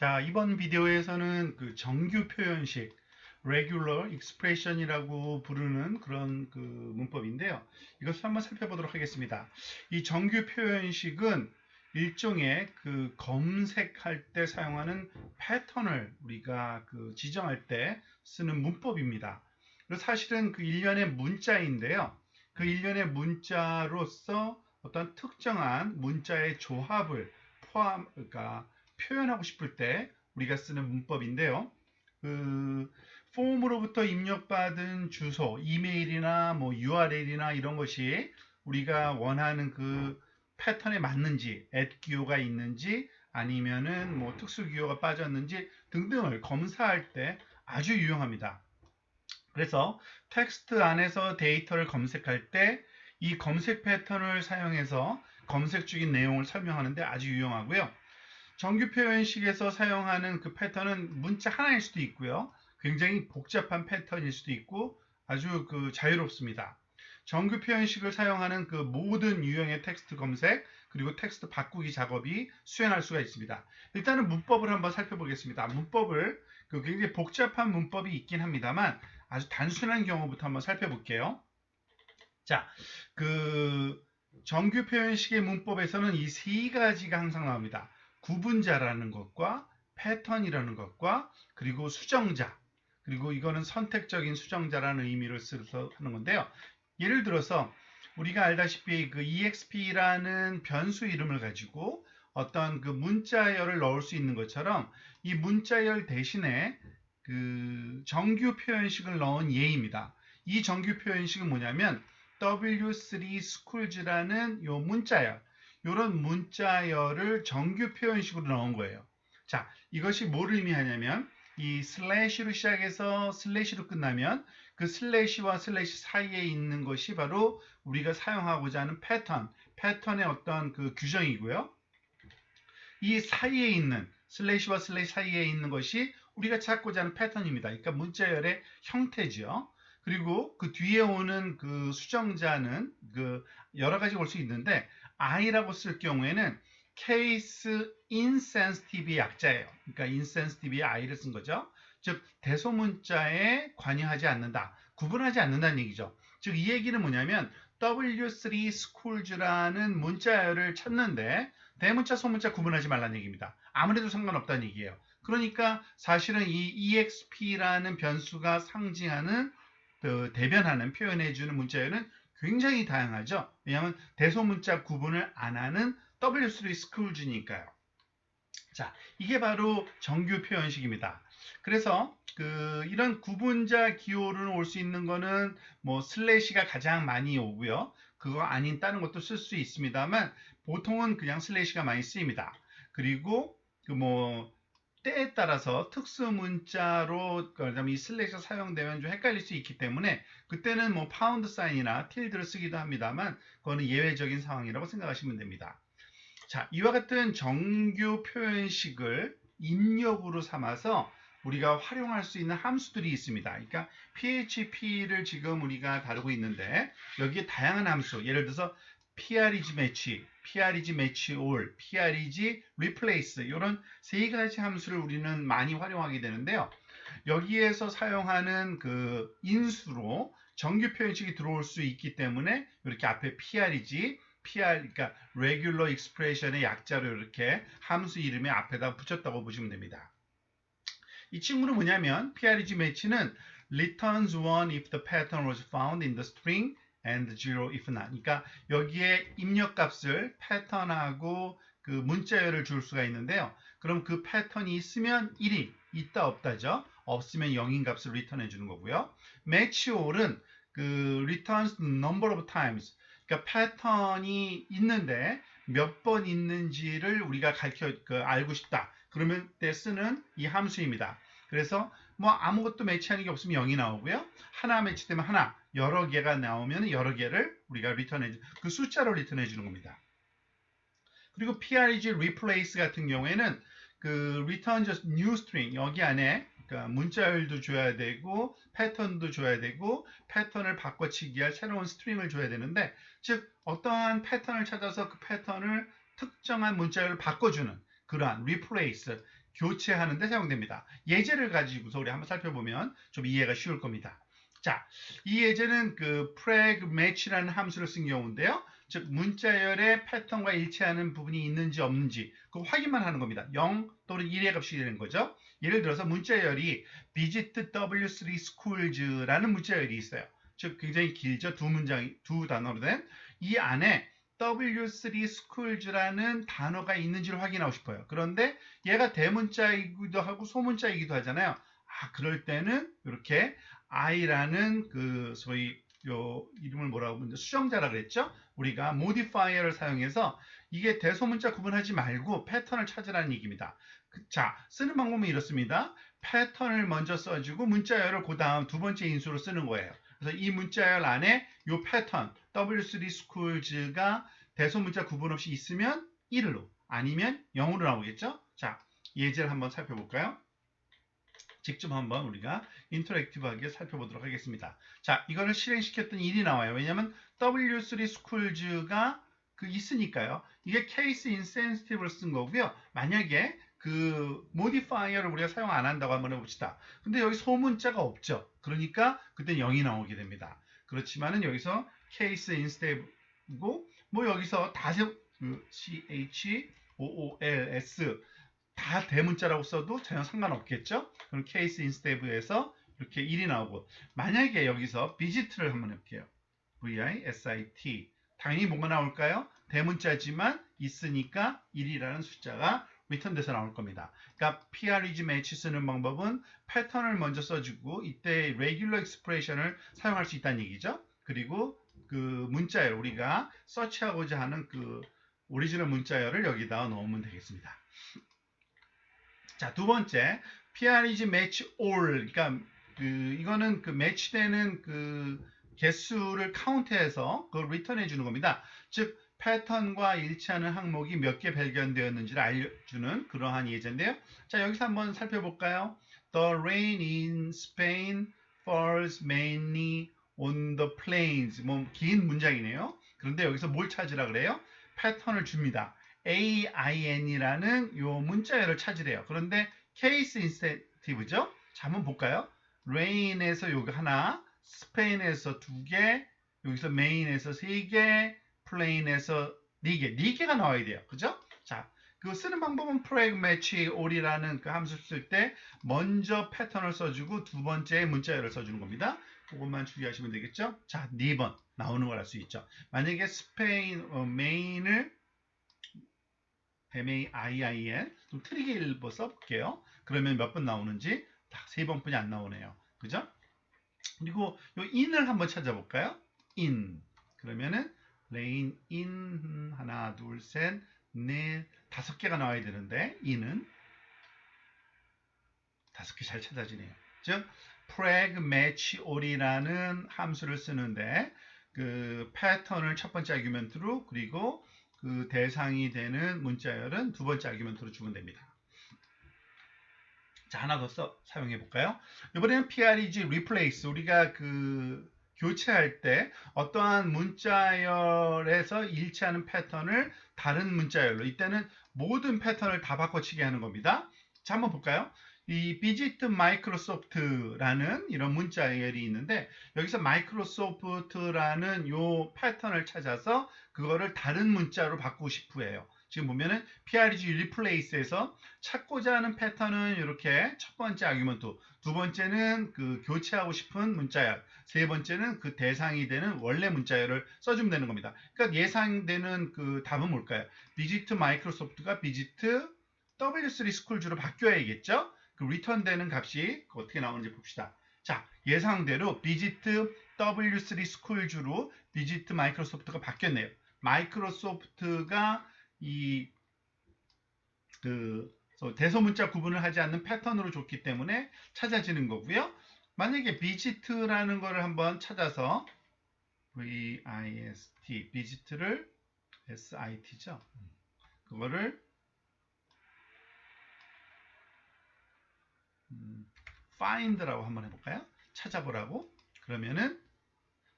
자, 이번 비디오에서는 그 정규 표현식, regular expression이라고 부르는 그런 그 문법인데요. 이것을 한번 살펴보도록 하겠습니다. 이 정규 표현식은 일종의 그 검색할 때 사용하는 패턴을 우리가 그 지정할 때 쓰는 문법입니다. 그래서 사실은 그 일련의 문자인데요. 그 일련의 문자로서 어떤 특정한 문자의 조합을 그러니까 표현하고 싶을 때 우리가 쓰는 문법인데요. 그 폼으로부터 입력받은 주소, 이메일이나 뭐 URL이나 이런 것이 우리가 원하는 그 패턴에 맞는지, @기호가 있는지 아니면은 뭐 특수 기호가 빠졌는지 등등을 검사할 때 아주 유용합니다. 그래서 텍스트 안에서 데이터를 검색할 때 이 검색 패턴을 사용해서 검색 중인 내용을 설명하는데 아주 유용하고요. 정규 표현식에서 사용하는 그 패턴은 문자 하나일 수도 있고요. 굉장히 복잡한 패턴일 수도 있고 아주 그 자유롭습니다. 정규 표현식을 사용하는 그 모든 유형의 텍스트 검색 그리고 텍스트 바꾸기 작업이 수행할 수가 있습니다. 일단은 문법을 한번 살펴보겠습니다. 문법을 그 굉장히 복잡한 문법이 있긴 합니다만 아주 단순한 경우부터 한번 살펴볼게요. 자, 그 정규 표현식의 문법에서는 이 세 가지가 항상 나옵니다. 구분자라는 것과 패턴이라는 것과 그리고 수정자 그리고 이거는 선택적인 수정자라는 의미를 써서 하는 건데요. 예를 들어서 우리가 알다시피 그 exp라는 변수 이름을 가지고 어떤 그 문자열을 넣을 수 있는 것처럼 이 문자열 대신에 그 정규 표현식을 넣은 예입니다. 이 정규 표현식은 뭐냐면 W3 schools.라는 요 문자열, 요런 문자열을 정규 표현식으로 넣은 거예요. 자, 이것이 뭘 의미하냐면 이 슬래시로 시작해서 슬래시로 끝나면 그 슬래시와 슬래시 사이에 있는 것이 바로 우리가 사용하고자 하는 패턴의 어떤 그 규정이고요. 이 사이에 있는 슬래시와 슬래시 사이에 있는 것이 우리가 찾고자 하는 패턴입니다. 그러니까 문자열의 형태죠. 그리고 그 뒤에 오는 그 수정자는 그 여러 가지 올 수 있는데 I라고 쓸 경우에는 case insensitive의 약자예요. 그러니까 insensitive의 I를 쓴 거죠. 즉 대소문자에 관여하지 않는다, 구분하지 않는다는 얘기죠. 즉 이 얘기는 뭐냐면 W3 schools.라는 문자열을 찾는데 대문자, 소문자 구분하지 말라는 얘기입니다. 아무래도 상관없다는 얘기예요. 그러니까 사실은 이 exp라는 변수가 상징하는 그 대변하는 표현해주는 문자열은 굉장히 다양하죠. 왜냐하면 대소문자 구분을 안 하는 W3 schools.니까요. 자, 이게 바로 정규 표현식입니다. 그래서 그 이런 구분자 기호를 올 수 있는 거는 뭐 슬래시가 가장 많이 오고요. 그거 아닌 다른 것도 쓸 수 있습니다만 보통은 그냥 슬래시가 많이 쓰입니다. 그리고 그 뭐 때에 따라서 특수 문자로 그다음에 이 슬래시가 사용되면 좀 헷갈릴 수 있기 때문에 그때는 뭐 파운드 사인이나 틸드를 쓰기도 합니다만 그거는 예외적인 상황이라고 생각하시면 됩니다. 자, 이와 같은 정규 표현식을 입력으로 삼아서 우리가 활용할 수 있는 함수들이 있습니다. 그러니까 PHP를 지금 우리가 다루고 있는데 여기에 다양한 함수, 예를 들어서 PREG match, PREG match all, PREG replace 이런 세 가지 함수를 우리는 많이 활용하게 되는데요. 여기에서 사용하는 그 인수로 정규 표현식이 들어올 수 있기 때문에 이렇게 앞에 PREG 그러니까 regular expression의 약자로 이렇게 함수 이름의 앞에다 붙였다고 보시면 됩니다. 이 친구는 뭐냐면 PREG match는 returns 1 if the pattern was found in the string and 0 if not. 그러니까 여기에 입력값을 패턴하고 그 문자열을 줄 수가 있는데요. 그럼 그 패턴이 있으면 1이 있다 없다죠. 없으면 0인 값을 리턴해 주는 거고요. match all은 그 returns number of times. 그러니까 패턴이 있는데 몇 번 있는지를 우리가 알고 싶다. 그러면 때 쓰는 이 함수입니다. 그래서 뭐 아무것도 매치하는 게 없으면 0이 나오고요. 하나 매치되면 하나, 여러 개가 나오면 여러 개를 우리가 그 숫자로 리턴해 주는 겁니다. 그리고 PREG replace 같은 경우에는 그 return just new string 여기 안에 그러니까 문자열도 줘야 되고 패턴도 줘야 되고 패턴을 바꿔치기 할 새로운 스트링을 줘야 되는데 즉 어떠한 패턴을 찾아서 그 패턴을 특정한 문자열을 바꿔주는 그러한 replace 교체하는 데 사용됩니다. 예제를 가지고서 우리 한번 살펴보면 좀 이해가 쉬울 겁니다. 자, 이 예제는 그 preg match라는 함수를 쓴 경우인데요. 즉 문자열의 패턴과 일치하는 부분이 있는지 없는지 그 확인만 하는 겁니다. 0 또는 1의 값이 되는 거죠. 예를 들어서 문자열이 visit W3 schools,라는 문자열이 있어요. 즉 굉장히 길죠. 두 단어로 된 이 안에 W3 schools,라는 단어가 있는지를 확인하고 싶어요. 그런데 얘가 대문자이기도 하고 소문자이기도 하잖아요. 그럴 때는 이렇게 i라는 그 소위 요 이름을 뭐라고 하면 수정자라 그랬죠? 우리가 modifier를 사용해서 이게 대소문자 구분하지 말고 패턴을 찾으라는 얘기입니다. 자, 쓰는 방법은 이렇습니다. 패턴을 먼저 써주고 문자열을 그 다음 두 번째 인수로 쓰는 거예요. 그래서 이 문자열 안에 이 패턴 W3 schools,가 대소문자 구분 없이 있으면 1로 아니면 0으로 나오겠죠? 자, 예제를 한번 살펴볼까요? 직접 한번 우리가 인터랙티브하게 살펴보도록 하겠습니다. 자, 이거를 실행시켰더니 1이 나와요. 왜냐하면 W3 schools,가 있으니까요. 이게 case insensitive를 쓴 거고요. 만약에 그 modifier를 우리가 사용 안 한다고 한번 해봅시다. 근데 여기 소문자가 없죠. 그러니까 그때 0이 나오게 됩니다. 그렇지만은 여기서 case instant고 뭐 여기서 CHOOLS 다 대문자라고 써도 전혀 상관없겠죠? 그럼 case instant에서 이렇게 1이 나오고 만약에 여기서 visit를 한번 해볼게요. VISIT 당연히 뭐가 나올까요? 대문자지만 있으니까 1이라는 숫자가 리턴돼서 나올 겁니다. 그러니까 PREG match 쓰는 방법은 패턴을 먼저 써주고 이때 regular expression을 사용할 수 있다는 얘기죠. 그리고 그 문자열 우리가 서치하고자 하는 그 오리지널 문자열을 여기다 넣으면 되겠습니다. 자, 두 번째 PREG match all. 그러니까 이거는 그 매치되는 그 개수를 카운트해서 그걸 리턴해 주는 겁니다. 즉 패턴과 일치하는 항목이 몇 개 발견되었는지를 알려주는 그러한 예제인데요. 자, 여기서 한번 살펴볼까요? The rain in Spain falls mainly on the plains. 뭐 긴 문장이네요. 그런데 여기서 뭘 찾으라 그래요? 패턴을 줍니다. AIN이라는 요 문자열을 찾으래요. 그런데 case insensitive죠? 자, 한번 볼까요? rain에서 요거 하나, 스페인에서 2개, 여기서 main에서 3개, plain에서 4개, 4개가 나와야 돼요. 그죠? 자, 그 쓰는 방법은 preg match all이라는 그 함수 쓸 때 먼저 패턴을 써주고 두 번째 문자열을 써주는 겁니다. 그것만 주의하시면 되겠죠? 자, 4번 나오는 걸 알 수 있죠. 만약에 스페인, main을 MAIIN 좀 트리게 일부 써볼게요. 그러면 몇 번 나오는지 딱 3번뿐이 안 나오네요. 그죠? 그리고 요 in을 한번 찾아볼까요? in. 그러면은 rain in 하나, 둘, 셋, 넷, 5개가 나와야 되는데 in은 5개 잘 찾아지네요. 즉 preg match all이라는 함수를 쓰는데 그 패턴을 첫 번째 아규멘트로 그리고 그 대상이 되는 문자열은 두 번째 아규멘트로 주면 됩니다. 자, 하나 더 사용해 볼까요? 이번에는 PREG replace. 우리가 그 교체할 때 어떠한 문자열에서 일치하는 패턴을 다른 문자열로 이때는 모든 패턴을 다 바꿔치기 하는 겁니다. 자, 한번 볼까요? 이 visit Microsoft라는 이런 문자열이 있는데 여기서 Microsoft라는 요 패턴을 찾아서 그거를 다른 문자로 바꾸고 싶어 해요. 지금 보면은 PREG replace에서 찾고자 하는 패턴은 이렇게 첫 번째 아규먼트, 두 번째는 그 교체하고 싶은 문자열, 세 번째는 그 대상이 되는 원래 문자열을 써주면 되는 겁니다. 그러니까 예상되는 그 답은 뭘까요? visit Microsoft가 visit W3 schools,로 바뀌어야겠죠? 그 return 되는 값이 어떻게 나오는지 봅시다. 자, 예상대로 visit W3 schools,로 visit Microsoft가 바뀌었네요. 마이크로소프트가 대소문자 구분을 하지 않는 패턴으로 줬기 때문에 찾아지는 거고요. 만약에 visit라는 거를 한번 찾아서 VIST, visit를 SIT죠. 그거를 find라고 한번 해볼까요? 찾아보라고. 그러면은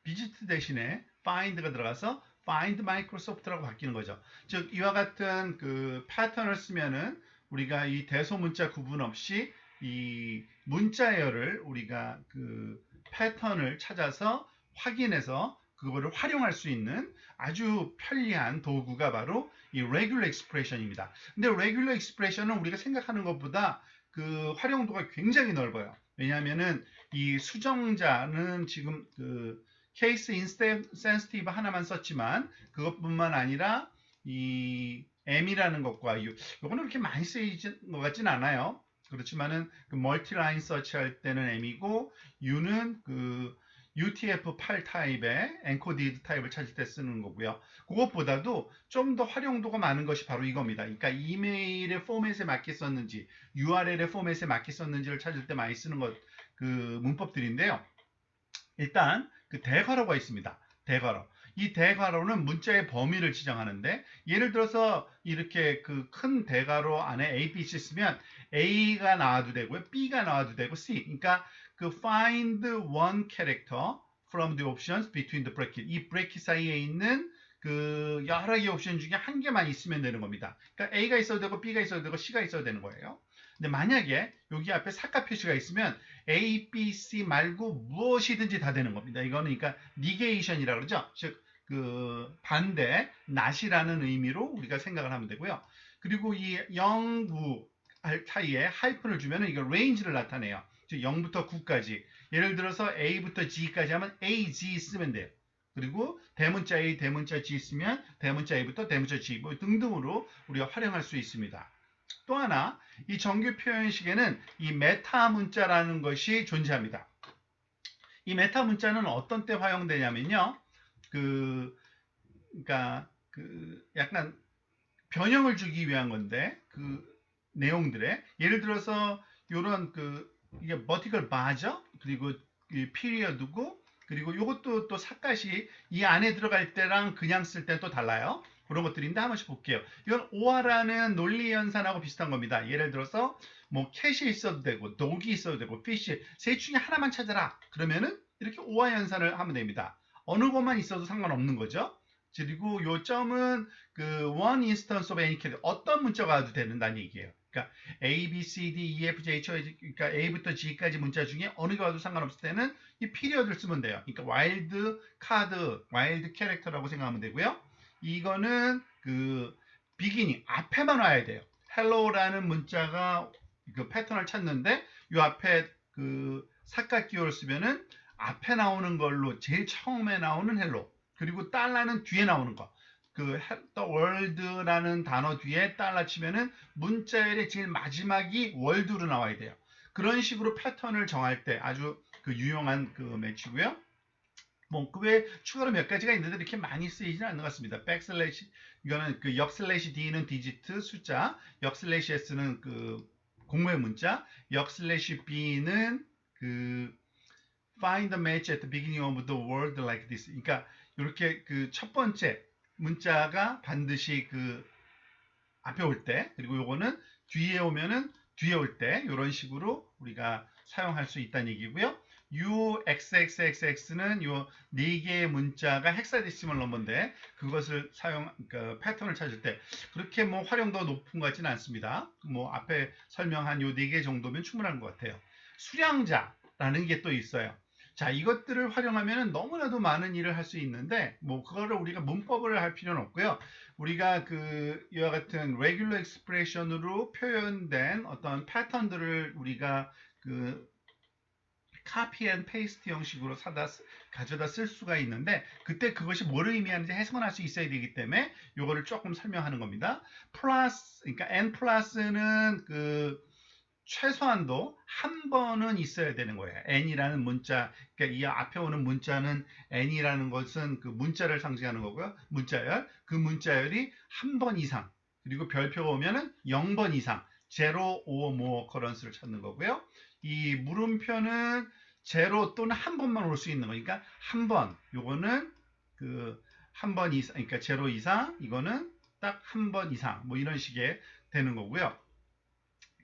visit 대신에 find가 들어가서 find Microsoft라고 바뀌는 거죠. 즉 이와 같은 그 패턴을 쓰면은 우리가 이 대소문자 구분 없이 이 문자열을 우리가 그 패턴을 찾아서 확인해서 그거를 활용할 수 있는 아주 편리한 도구가 바로 이 regular expression입니다. 근데 regular expression은 우리가 생각하는 것보다 그 활용도가 굉장히 넓어요. 왜냐하면은 이 수정자는 지금 그 case insensitive 하나만 썼지만 그것뿐만 아니라 이 M이라는 것과 요거는 그렇게 많이 쓰이는 것 같진 않아요. 그렇지만은 그 멀티라인 서치할 때는 M이고 U는 그 UTF-8 타입의 엔코디드 타입을 찾을 때 쓰는 거고요. 그것보다도 좀 더 활용도가 많은 것이 바로 이겁니다. 그러니까 이메일의 포맷에 맞게 썼는지 URL의 포맷에 맞게 썼는지를 찾을 때 많이 쓰는 그 문법들인데요. 일단 그 대괄호가 있습니다. 대괄호. 이 대괄호는 문자의 범위를 지정하는데 예를 들어서 이렇게 그 큰 대괄호 안에 A, B, C 쓰면 A가 나와도 되고요. B가 나와도 되고 C. 그러니까 그 find one character from the options between the bracket. 이 브래킷 사이에 있는 그 여러 개의 옵션 중에 한 개만 있으면 되는 겁니다. 그러니까 A가 있어도 되고 B가 있어도 되고 C가 있어도 되는 거예요. 근데 만약에 여기 앞에 삭가 표시가 있으면 A, B, C 말고 무엇이든지 다 되는 겁니다. 이거는 그러니까 니게이션이라고 그러죠. 즉 그 반대, not이라는 의미로 우리가 생각을 하면 되고요. 그리고 이 0, 9 사이에 하이픈을 주면은 이거 range를 나타내요. 즉 0부터 9까지. 예를 들어서 A부터 G까지 하면 A, G 쓰면 돼요. 그리고 대문자 A, 대문자 G 쓰면 대문자 A부터 대문자 G 뭐 등등으로 우리가 활용할 수 있습니다. 또 하나, 이 정규 표현식에는 이 메타 문자라는 것이 존재합니다. 이 메타 문자는 어떤 때 활용되냐면요. 그러니까 그 약간 변형을 주기 위한 건데 그 내용들에 예를 들어서 요런 그 이게 버티컬 바죠. 그리고 이 피리어드고 그리고 요것도 또 삿갓이 이 안에 들어갈 때랑 그냥 쓸 때 또 달라요. 그런 것들인데 한 번씩 볼게요. 이건 오아라는 논리 연산하고 비슷한 겁니다. 예를 들어서 뭐 캣이 있어도 되고 독이 있어도 되고 피쉬 셋 중에 하나만 찾아라. 그러면은 이렇게 오아 연산을 하면 됩니다. 어느 것만 있어도 상관없는 거죠. 그리고 요점은 그 one instance of any character 어떤 문자가 와도 된다는 얘기예요. 그러니까 A, B, C, D, E, F, G, H, I, 그러니까 A부터 G까지 문자 중에 어느 게 와도 상관없을 때는 이 피리어드를 쓰면 돼요. 그러니까 와일드 카드, 와일드 캐릭터라고 생각하면 되고요. 이거는 그 beginning 앞에만 와야 돼요. hello라는 문자가 그 패턴을 찾는데 이 앞에 그 삿갓기호를 쓰면은 앞에 나오는 걸로 제일 처음에 나오는 hello 그리고 달러는 뒤에 나오는 거. 그 the world라는 단어 뒤에 달러 치면은 문자열의 제일 마지막이 월드로 나와야 돼요. 그런 식으로 패턴을 정할 때 아주 그 유용한 그 매치고요. 뭐 그 외에 추가로 몇 가지가 있는데 이렇게 많이 쓰이지는 않는 것 같습니다. 백슬래시 이거는 그 역슬래시 D는 디지트 숫자, 역슬래시 S는 그 공무의 문자, 역슬래시 B는 그 find a match at the beginning of the word like this. 그러니까 이렇게 그 첫 번째 문자가 반드시 그 앞에 올 때, 그리고 요거는 뒤에 오면은 뒤에 올 때 이런 식으로 우리가 사용할 수 있다는 얘기고요. UXXXX는 요 네 개의 문자가 헥사데시멀 넘버인데 그것을 그러니까 패턴을 찾을 때 그렇게 뭐 활용도가 높은 것 같지는 않습니다. 뭐 앞에 설명한 요 네 개 정도면 충분한 것 같아요. 수량자라는 게 또 있어요. 자, 이것들을 활용하면 너무나도 많은 일을 할 수 있는데 뭐 그거를 우리가 문법을 할 필요는 없고요. 우리가 그 이와 같은 regular expression으로 표현된 어떤 패턴들을 우리가 그 copy and paste 형식으로 가져다 쓸 수가 있는데 그때 그것이 뭐를 의미하는지 해석을 할 수 있어야 되기 때문에 이거를 조금 설명하는 겁니다. 플러스 그러니까 n 플러스는 그 최소한도 한 번은 있어야 되는 거예요. n이라는 문자, 그러니까 이 앞에 오는 문자는 n이라는 것은 그 문자를 상징하는 거고요. 문자열, 그 문자열이 한 번 이상, 그리고 별표가 오면은 0번 이상, 제로, 오, 모, occurrence를 찾는 거고요. 이 물음표는 제로 또는 한 번만 올 수 있는 거니까 한 번, 요거는 그 한 번 이상, 그러니까 제로 이상, 이거는 딱 한 번 이상, 뭐 이런 식의 되는 거고요.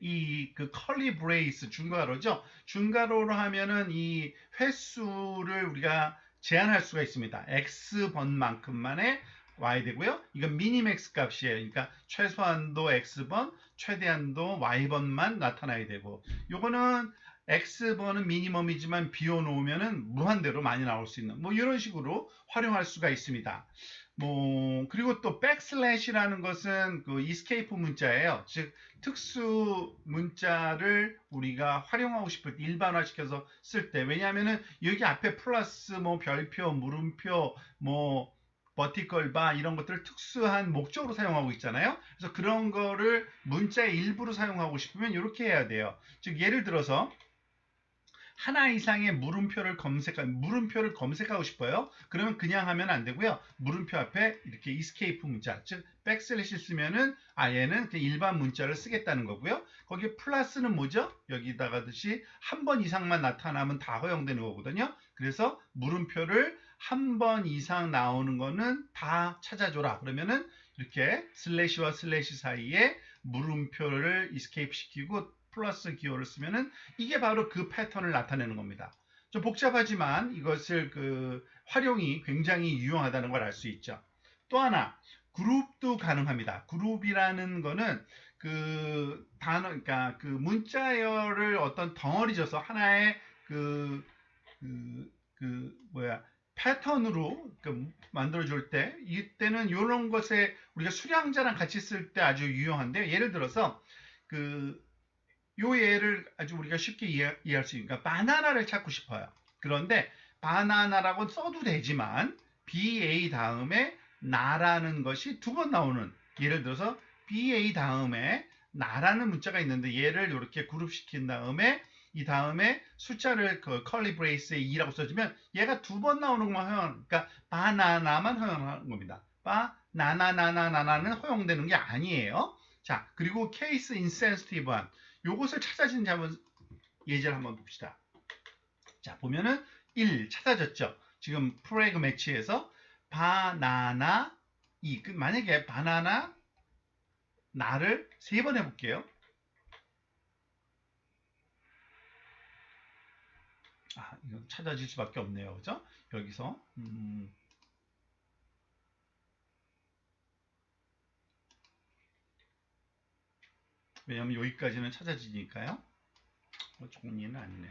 이 그 컬리 브레이스 중괄호죠. 중괄호로 하면은 이 횟수를 우리가 제한할 수가 있습니다. X번만큼만의 와야 되고요. 이건 미니맥스 값이에요. 그러니까 최소한도 x번, 최대한도 y번만 나타나야 되고, 요거는 x번은 미니멈이지만 비워놓으면은 무한대로 많이 나올 수 있는 뭐 이런 식으로 활용할 수가 있습니다. 뭐 그리고 또 백슬래시라는 것은 그 이스케이프 문자예요. 즉 특수 문자를 우리가 활용하고 싶을 때 일반화시켜서 쓸 때, 왜냐하면은 여기 앞에 플러스 뭐 별표, 물음표, 뭐 버티컬 바 이런 것들을 특수한 목적으로 사용하고 있잖아요. 그래서 그런 거를 문자의 일부로 사용하고 싶으면 이렇게 해야 돼요. 즉 예를 들어서 하나 이상의 물음표를 검색하고 싶어요. 그러면 그냥 하면 안 되고요. 물음표 앞에 이렇게 escape 문자, 즉 백슬래시 쓰면은 얘는 그냥 일반 문자를 쓰겠다는 거고요. 거기에 플러스는 뭐죠? 여기다가 듯이 한 번 이상만 나타나면 다 허용되는 거거든요. 그래서 물음표를 한 번 이상 나오는 거는 다 찾아줘라. 그러면은 이렇게 슬래시와 슬래시 사이에 물음표를 escape 시키고 플러스 기호를 쓰면은 이게 바로 그 패턴을 나타내는 겁니다. 좀 복잡하지만 이것을 그 활용이 굉장히 유용하다는 걸 알 수 있죠. 또 하나, 그룹도 가능합니다. 그룹이라는 거는 그 단어, 그러니까 그 문자열을 어떤 덩어리 져서 하나의 뭐야, 패턴으로 만들어 줄 때, 이때는 이런 것에 우리가 수량자랑 같이 쓸 때 아주 유용한데요. 예를 들어서 요 예를 아주 우리가 쉽게 이해할 수 있으니까 바나나를 찾고 싶어요. 그런데 바나나라고 써도 되지만 BA 다음에 나라는 것이 두 번 나오는, 예를 들어서 BA 다음에 나라는 문자가 있는데 얘를 이렇게 그룹시킨 다음에 이 다음에 숫자를 그 컬리 브레이스에 2라고 써주면 얘가 두 번 나오는 것만 허용, 그러니까 바나나만 허용하는 겁니다. 바나나나나나는 허용되는 게 아니에요. 자, 그리고 케이스 인센시티브한 요것을 찾아지는지 한번 예제를 한번 봅시다. 자, 보면은 1 찾아졌죠. 지금 프레그 매치에서 바나나 2, 만약에 바나나 나를 3번 해볼게요. 이건 찾아질 수밖에 없네요. 그죠? 여기서 왜냐면 여기까지는 찾아지니까요. 종이는 아니네.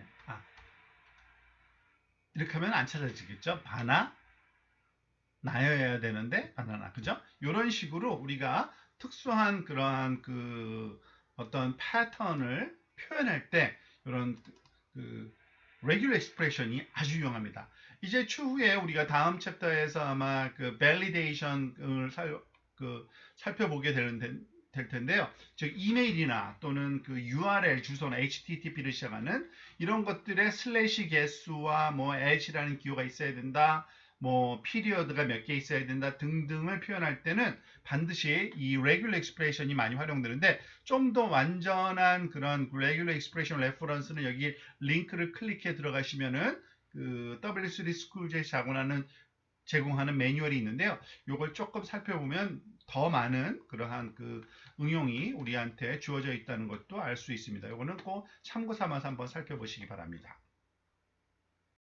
이렇게 하면 안 찾아지겠죠? 바나 나여야 되는데 바나나, 그죠? 이런 식으로 우리가 특수한 그러한 그 어떤 패턴을 표현할 때 이런 그 regular expression이 아주 유용합니다. 이제 추후에 우리가 다음 챕터에서 아마 그 validation을 살펴보게 될 텐데요. 즉 이메일이나 또는 그 URL 주소나 HTTP를 시작하는 이런 것들의 슬래시 개수와 뭐 at이라는 기호가 있어야 된다, 뭐 피리어드가 몇 개 있어야 된다 등등을 표현할 때는 반드시 이 regular expression이 많이 활용되는데, 좀 더 완전한 그런 regular expression reference는 여기 링크를 클릭해 들어가시면은 그 W3 스쿨즈에서 제공하는 매뉴얼이 있는데요. 이걸 조금 살펴보면 더 많은 그러한 그 응용이 우리한테 주어져 있다는 것도 알 수 있습니다. 이거는 꼭 참고 삼아서 한번 살펴보시기 바랍니다.